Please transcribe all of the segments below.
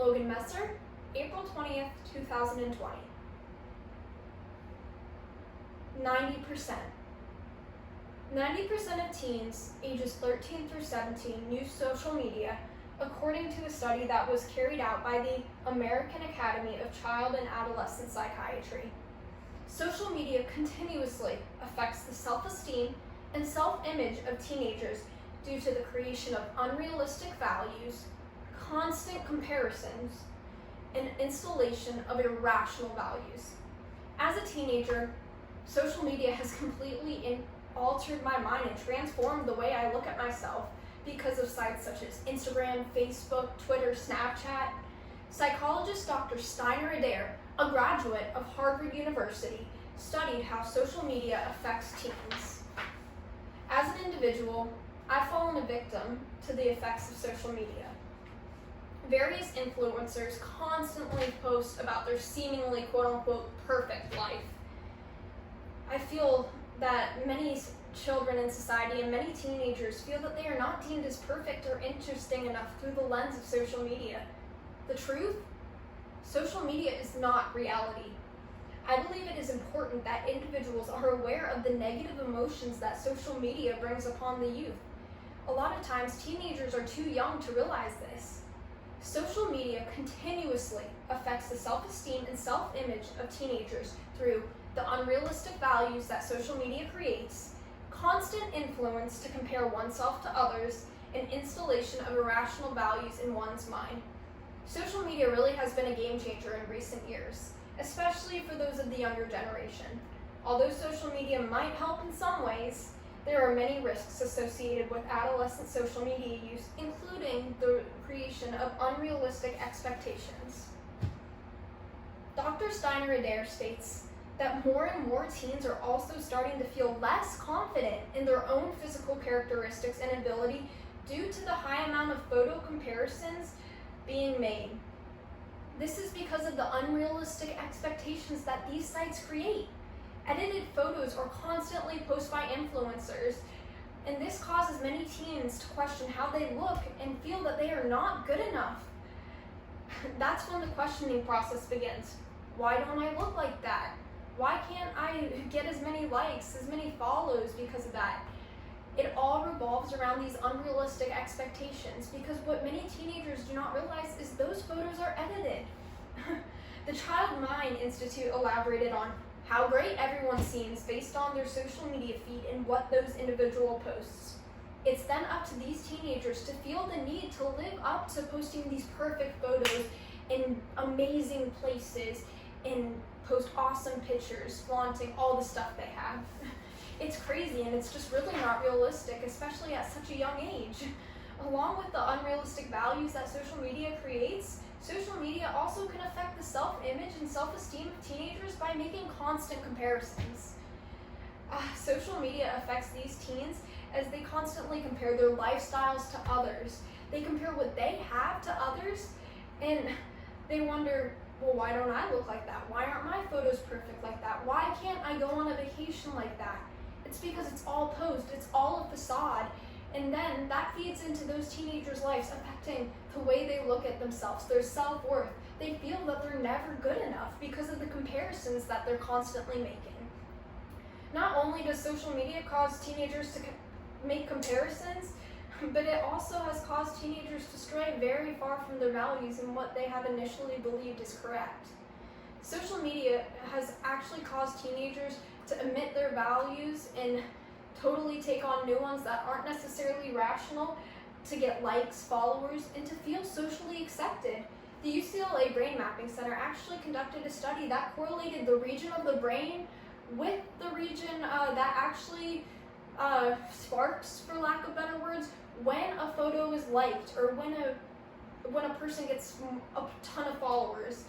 Logan Messer, April 20th, 2020. 90%. 90% of teens ages 13 through 17 use social media, according to a study that was carried out by the American Academy of Child and Adolescent Psychiatry. Social media continuously affects the self-esteem and self-image of teenagers due to the creation of unrealistic values, constant comparisons, and installation of irrational values. As a teenager, social media has completely altered my mind and transformed the way I look at myself because of sites such as Instagram, Facebook, Twitter, Snapchat. Psychologist Dr. Steiner Adair, a graduate of Harvard University, studied how social media affects teens. As an individual, I've fallen a victim to the effects of social media. Various influencers constantly post about their seemingly quote-unquote perfect life. I feel that many children in society and many teenagers feel that they are not deemed as perfect or interesting enough through the lens of social media. The truth? Social media is not reality. I believe it is important that individuals are aware of the negative emotions that social media brings upon the youth. A lot of times, teenagers are too young to realize this. Social media continuously affects the self-esteem and self-image of teenagers through the unrealistic values that social media creates, constant influence to compare oneself to others, and installation of irrational values in one's mind. Social media really has been a game changer in recent years, especially for those of the younger generation. Although social media might help in some ways, there are many risks associated with adolescent social media use, including the creation of unrealistic expectations. Dr. Steiner Adair states that more and more teens are also starting to feel less confident in their own physical characteristics and ability due to the high amount of photo comparisons being made. This is because of the unrealistic expectations that these sites create. Edited photos are constantly posted by influencers, and this causes many teens to question how they look and feel that they are not good enough. That's when the questioning process begins. Why don't I look like that? Why can't I get as many likes, as many follows because of that? It all revolves around these unrealistic expectations, because what many teenagers do not realize is those photos are edited. The Child Mind Institute elaborated on how great everyone seems based on their social media feed and what those individual posts. It's then up to these teenagers to feel the need to live up to posting these perfect photos in amazing places and post awesome pictures, flaunting all the stuff they have. It's crazy, and it's just really not realistic, especially at such a young age. Along with the unrealistic values that social media creates, social media also can affect the self-image and self-esteem of teenagers by making constant comparisons. Social media affects these teens as they constantly compare their lifestyles to others. They compare what they have to others, and they wonder, well, why don't I look like that? Why aren't my photos perfect like that? Why can't I go on a vacation like that? It's because it's all posed, it's all a facade, and then that feeds into those teenagers' lives, affecting the way they look at themselves, their self-worth. They feel that they're never good enough because of the comparisons that they're constantly making. Not only does social media cause teenagers to make comparisons, but it also has caused teenagers to stray very far from their values and what they have initially believed is correct. Social media has actually caused teenagers to omit their values and totally take on new ones that aren't necessarily rational to get likes, followers, and to feel socially accepted. The UCLA Brain Mapping Center actually conducted a study that correlated the region of the brain with the region that actually sparks, for lack of better words, when a photo is liked or when a person gets a ton of followers.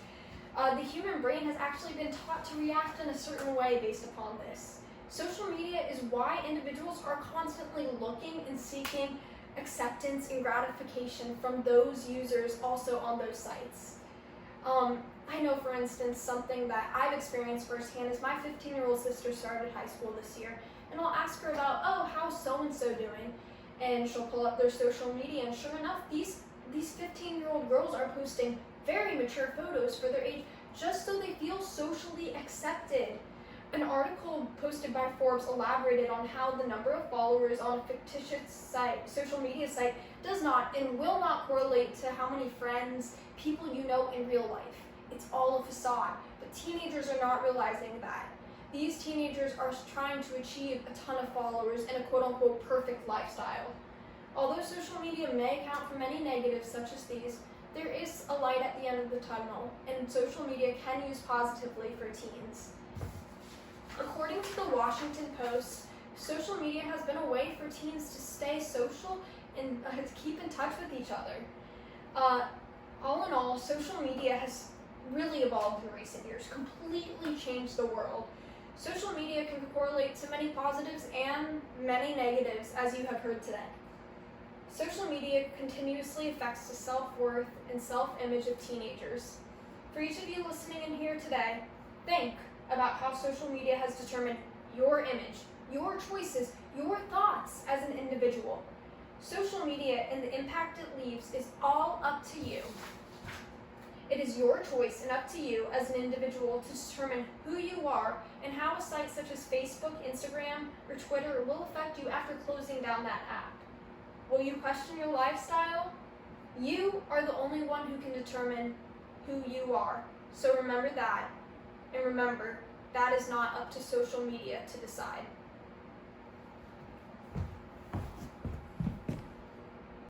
The human brain has actually been taught to react in a certain way based upon this. Social media is why individuals are constantly looking and seeking acceptance and gratification from those users also on those sites. I know, for instance, something that I've experienced firsthand is my 15-year-old sister started high school this year, and I'll ask her about, oh, how's so-and-so doing? And she'll pull up their social media, and sure enough, these these 15-year-old girls are posting very mature photos for their age just so they feel socially accepted. An article posted by Forbes elaborated on how the number of followers on a fictitious social media site does not and will not correlate to how many friends, people you know in real life. It's all a facade, but teenagers are not realizing that. These teenagers are trying to achieve a ton of followers and a quote-unquote perfect lifestyle. Although social media may account for many negatives such as these, there is a light at the end of the tunnel, and social media can use positively for teens. According to the Washington Post, social media has been a way for teens to stay social and to keep in touch with each other. All in all, social media has really evolved in recent years, completely changed the world. Social media can correlate to many positives and many negatives, as you have heard today. Social media continuously affects the self-worth and self-image of teenagers. For each of you listening in here today, think about how social media has determined your image, your choices, your thoughts as an individual. Social media and the impact it leaves is all up to you. It is your choice and up to you as an individual to determine who you are and how a site such as Facebook, Instagram, or Twitter will affect you after closing down that app. Will you question your lifestyle? You are the only one who can determine who you are. So remember that. And remember, that is not up to social media to decide.